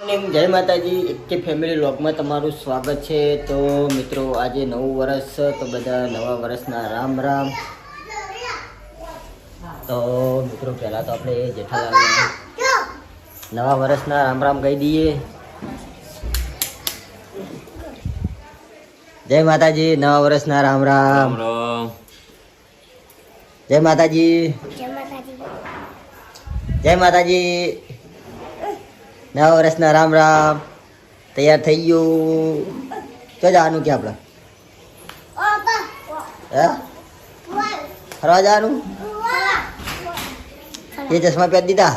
Morning, જય માતાજી. એકે ફેમિલી વ્લોગમાં તમારું સ્વાગત છે. તો મિત્રો આજે નવું વર્ષ, તો બધા નવા વર્ષના રામ રામ. તો મિત્રો પહેલાં તો આપણે જેઠાલાલ નવા વર્ષના રામ રામ કહી દઈએ. જય માતાજી, નવા વર્ષના રામ રામ. જય માતાજી, જય માતાજી, નવા વર્ષના રામ રામ. તૈયાર થઈ ગયું? તો જવાનું કે આપણે ફરવા જવાનું? એ ચશ્મા પહેરી દીધા?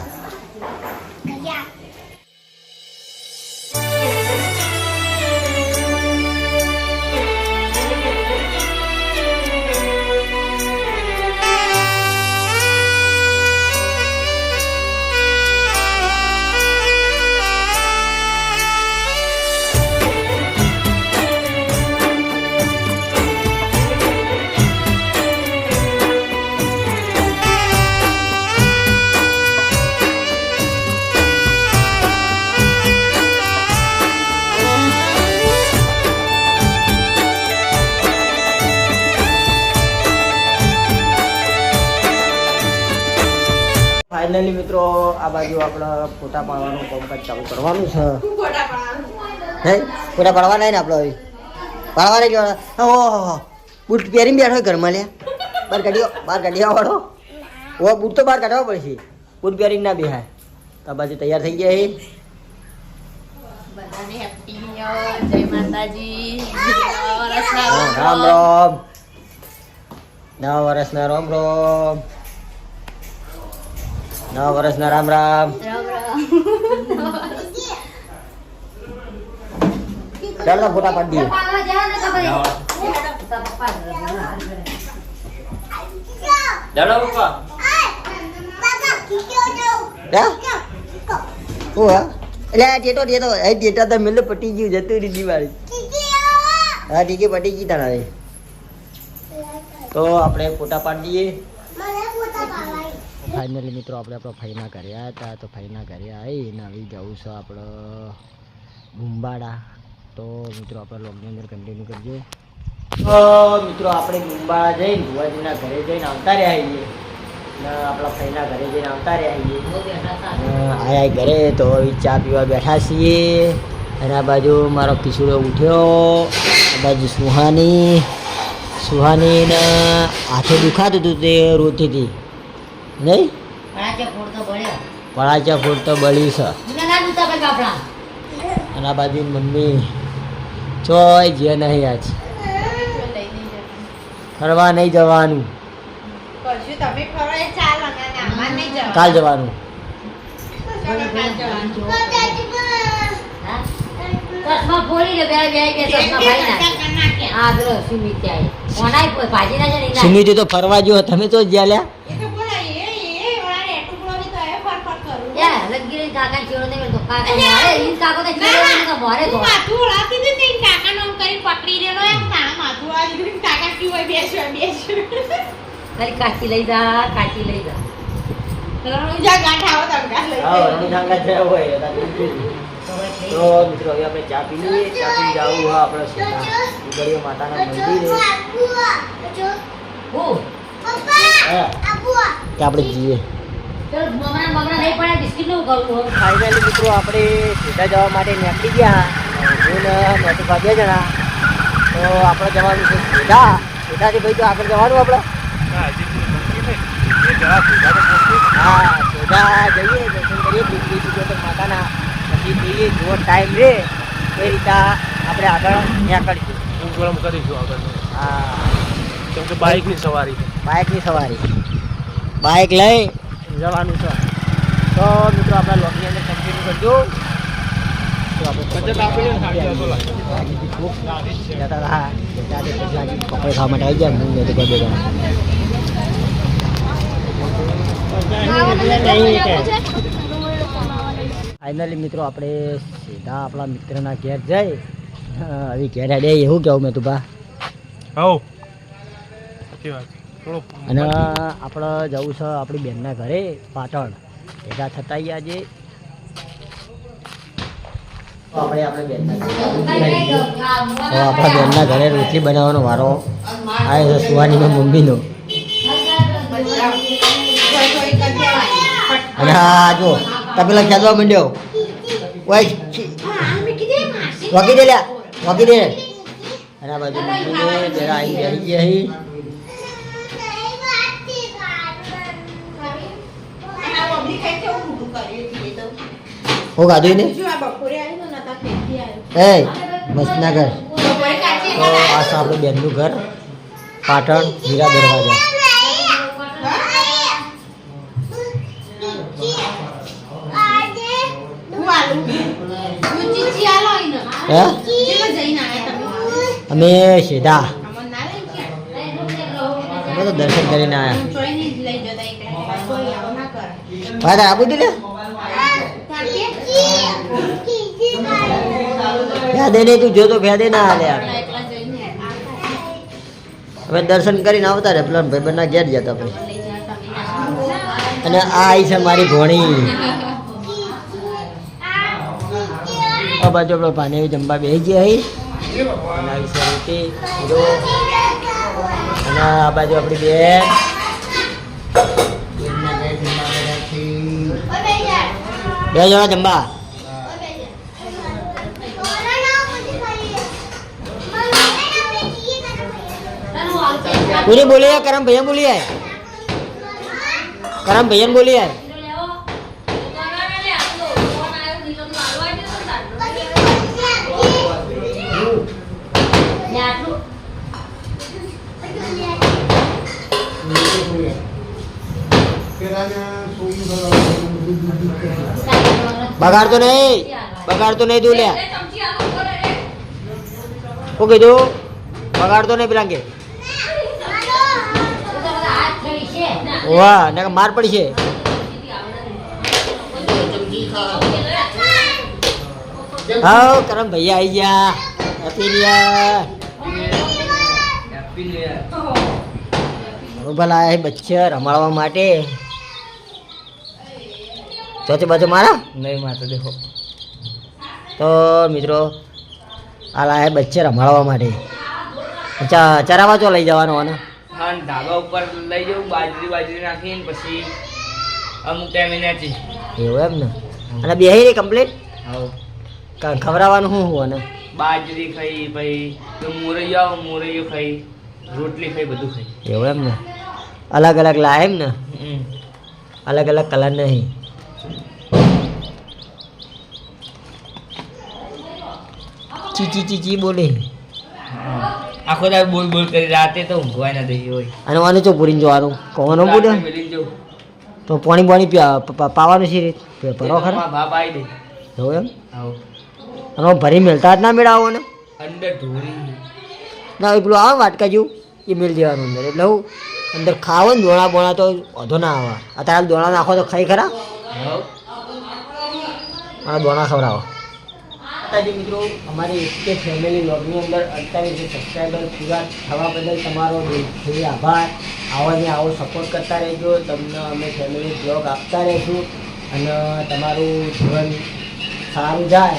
ફાઇનલી મિત્રો આ બાજુ આપણે ફોટા પાડવાનું કામકાજ ચાલુ કરવાનું છે. હે ફોટા પાડવાના ને આપણે હવે પાડવાને જવાના. ઓહો બૂટ પહેરીને બેઠો ઘરમાં લે. બહાર કાઢ્યો વાળો. ઓ બૂટ તો બહાર કાઢવા પડશે, બૂટ પહેરીને ના બેહાય. તો આ બાજુ તૈયાર થઈ ગયા. બધાને હેપી ન્યુ યર, જય માતાજી, નવા વર્ષના રામ રામ. નવા વર્ષના રામ રામ. નવા વર્ષના રામ રામ. ચાલો ફોટા પાડી દઈએ. ચાલો પપ્પા. એટલે આ ડેટા તો મેલે પટી ગયું, જતું રહી દિવાળી. હા ઠીક પટી ગઈ તારા. તો આપણે ફોટા પાડી દઈએ. ફાઇનલી મિત્રો આપણે આપણા ભાઈના ઘરે આવ્યા હતા. તો ભાઈના ઘરે આવીને આવી જવું છે આપણે ગુંબાડા. તો મિત્રો આપણે લોગની અંદર કન્ટિન્યુ કરજો. તો મિત્રો આપણે ગુંબાડા જઈને ભુવાજીના ઘરે જઈને આવતા રહ્યા આવીએ ને આપણા ભાઈના ઘરે જઈને આવતા રહ્યા આવીએ. ઘરે તો ચા પીવા બેઠા છીએ. અને આ બાજુ મારો કિશોરો ઉઠ્યો. આ બાજુ સુહાનીને હાથે દુખાતું હતું, તે રોતી હતી નહીં. પડાચા ફૂટ તો બળી છે. અને આ બાજુ મમ્મી ચોય જે નહીં આજ ફરવા નહીં જવાનું, કાલ જવાનું. સુમિત તો ફરવા ગયો, તમે તો જ્યાં લ્યા. કાચી લઈ જા. તો મિત્રો હવે આપણે ચા પી લઈએ. ચા પી જવું હા આપણે માતાના મંદિરે. આપણે જઈએ. ફાઇનલી મિત્રો આપણે સીધા જવા માટે નીકળી ગયા. હું મેં તો 2 જણા. તો આપણે જવાનું છે સીધાથી ભાઈ. તો આગળ જવાનું આપણે. હા સીધા જઈએ, દર્શન કરીએ, બીજી માતાના. પછી જોઈએ જો ટાઈમ રહે એ રીતે આપણે આગળ નીકળીશું. ગરમ કરીશું આગળ. હા કેમ કે બાઇકની સવારી બાઇક લઈ જવાનું છે. તો મિત્રો આપણા લોગની અંદર કન્ટિન્યુ કરજો. તો આપણે પકડે ખાવા માટે આવી ગયા. હું નથી કરી દેવા. ફાઇનલી મિત્રો આપણે સીધા આપણા મિત્રના ઘેર જઈ. હવે ઘેર હેડે એવું કેવું મેં તું બા. અને આપણે જવું છે આપણી બેનના ઘરે પાટણ. ભેગા થતા આજે આપણે બેનના ઘરે રોટલી બનાવવાનો વારો આવે છે સુવાનીનો મમ્મીનો. અને હા જો તપેલા ખેંચવા માંડ્યો. વાગી દે લ્યા વાગી દે. અને આ બાજુ મમ્મીને જરા આવી ગયા હું ગાધું ને એ મસ્તના ઘર. તો આ છે આપણું બેનનું ઘર પાટણ હીરા દરવાજા. અમે સીધા અમે તો દર્શન કરીને આવ્યા. આપું તું ફ્યાદે નહીં તું જોતો ફ્યાદે ના હાલે. હવે દર્શન કરીને આવતા રે પેલા ભાઈબંધના ઘેર જતા પછી. અને આ આવી છે મારી ભોણી. આ બાજુ આપણો પાણી જમવા બેસી ગયા અહીં. અને આવી છે રોટી અને આ બાજુ આપણી બેન બે જણા જમવા. पूरी बोलिए करम भैया बोलिए करम भैया बोलिए बगाड़ तो नहीं दूल्हे वो कह दो बगाड़ तो नहीं पिलांगे. वाह ना मार पड़ी है. हाँ करम भैया आई जा हैप्पी न्यू ईयर. बरोबर आया है बच्चे रमाड़वा माटे. चौथे बाजू मारा नहीं मारते देखो. तो मित्रों आ लाया है बच्चे रमाड़वा माटे. अच्छा चरावा तो लई जवानो है. હા ધાબા ઉપર લઈ જવું બાજરી નાખીને પછી અમુક ટાઈમે નાચી એવું એમ ને. અને બેહી રે કમ્પ્લીટ ખવડાવવાનું શું હોય ને બાજરી ખાઈ પછી મોરૈયો ખાઈ રોટલી ખાઈ બધું ખાઈ. એવું એમ ને. અલગ અલગ લાય એમ ને અલગ અલગ કલર નહીં. ચી ચી ચી બોલે આખો દાડ બોલ કરી રાતે તો ઊંઘવાય ના દઈ હોય. અને વાનું ચો પૂરીને જવાનું કોનો બોલે તો પાણી પાવાનું છે રીત ભરો ખરા બાપ આવી દે. એવું એમ. આવો અને ભરી મેળતા જ ના મેળાવો ને અંદર ઢોરી ના પેલું આવે વાટકા જેવું એ મેળ દેવાનું અંદર. એટલે હું અંદર ખાવો ને દોણા બોણા તો વધો ના આવે. અત્યારે દોણા નાખો તો ખાઈ ખરા અને દોણા ખવડાવો. મિત્રો અમારી એક ફેમિલી વ્લોગની અંદર 48 સબસ્ક્રાઈબર પૂરા થવા બદલ તમારો દિલથી આભાર. આવો ને આવો સપોર્ટ કરતા રહેજો. તમને અમે ફેમિલી વ્લોગ આપતા રહીશું અને તમારું જીવન સારું જાય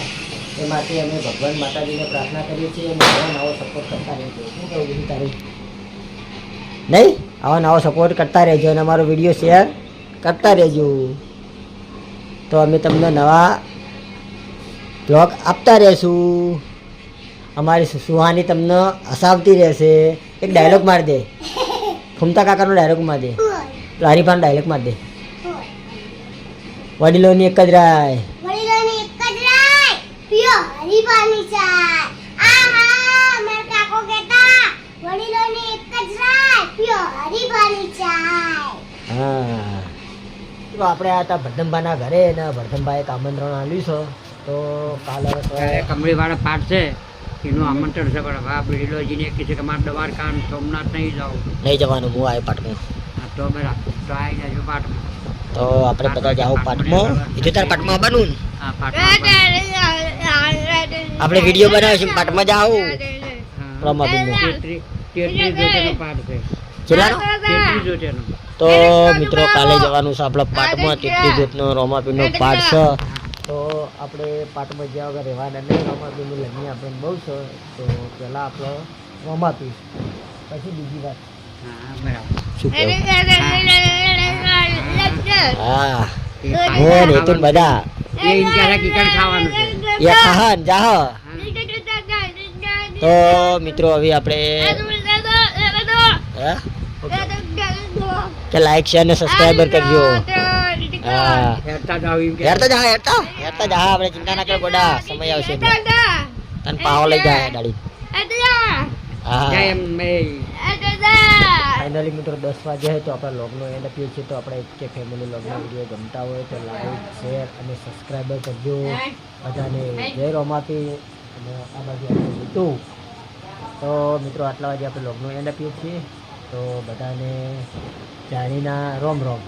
એ માટે અમે ભગવાન માતાજીને પ્રાર્થના કરીએ છીએ. અને આવો નવો સપોર્ટ કરતા રહેજો. શું કહું બીજું તારું નહીં? આવો નવો સપોર્ટ કરતા રહેજો અને અમારો વિડીયો શેર કરતા રહેજો. તો અમે તમને નવા બ્લોગ આપતા રહેશું. અમારી સુહાની તમને હસાવતી રહેશે. એક ડાયલોગ મારી દે. ફૂમતા કાકાનો ડાયલોગ મારી દે. હરીફાનો ડાયલોગ મારી દે. વડીલોની એક જ રાય पियो हरीफानी चाय आहा मेरे काको कहता वडीलों ने एक ज राय पियो हरीफानी चाय. હા તો આપણે આ હતા ભરધમભાઈના ઘરે ને ભરધમભાઈ એક આમંત્રણ આપ્યું છે. તો કાલે કમળીવાળા પાઠ છે એનું આમંત્રણ છે. પણ આ બિડીલોજીને કહે છે કે મારે દ્વારકા સોમનાથ નહીં જાઉં. નહીં જવાનું. હું આવ્યો પાટમાં. તો બરાબર તો આવી જજો પાઠમાં. તો આપણે બધા જાઓ પાટમાં. એ તાર પાટમાં આવવાનું ને આ પાઠમાં આપણે વિડીયો બનાવીશું. પાટમાં જાઓ રમાબીનો પાઠ છે. ચલાનો જોતેનો તો મિત્રો કાલે જવાનું છે આપણે પાટમાં. તેટલી જોતનો રોમાપીરનો પાઠ છે. તો આપણે પાટમાં જ્યાં વગર રહેવાના નહીં. રમાપીનું લગ્ન આપણે બહુ છે, તો પહેલાં આપણે રમાપી, પછી બીજી વાત. હા બરાબર. શું કહેવું? હા હું ને તું બધા એ ઇન્ચારા કિકર ખાવાનું છે. એ ખાહન જાહ. તો મિત્રો હવે આપણે હે? કે લાઈક શેર ને સબસ્ક્રાઈબર કરજો. હા હેરતા જાવ એમ કે. હેરતા જા આપણે ચિંતા ના કર ગોડા, સમય આવશે એટલે. તને પાવો લઈ જાય ગાડી. હા જય અંબે. ફાઇનલી મિત્રો 10 વાગ્યા તો આપણા લોગનો એન્ડ આપીએ છીએ. તો આપણે કે ફેમિલી લોગનો વિડીયો ગમતા હોય તો લાઈક શેર અને સબસ્ક્રાઈબર કરજો બધાને. જય રોમાપી. અને આ બાજુ આપણે લીધું. તો મિત્રો આટલા વાગે આપણે લોગનો એન્ડ આપીએ છીએ. તો બધાને જાણીના રોમ રોમ.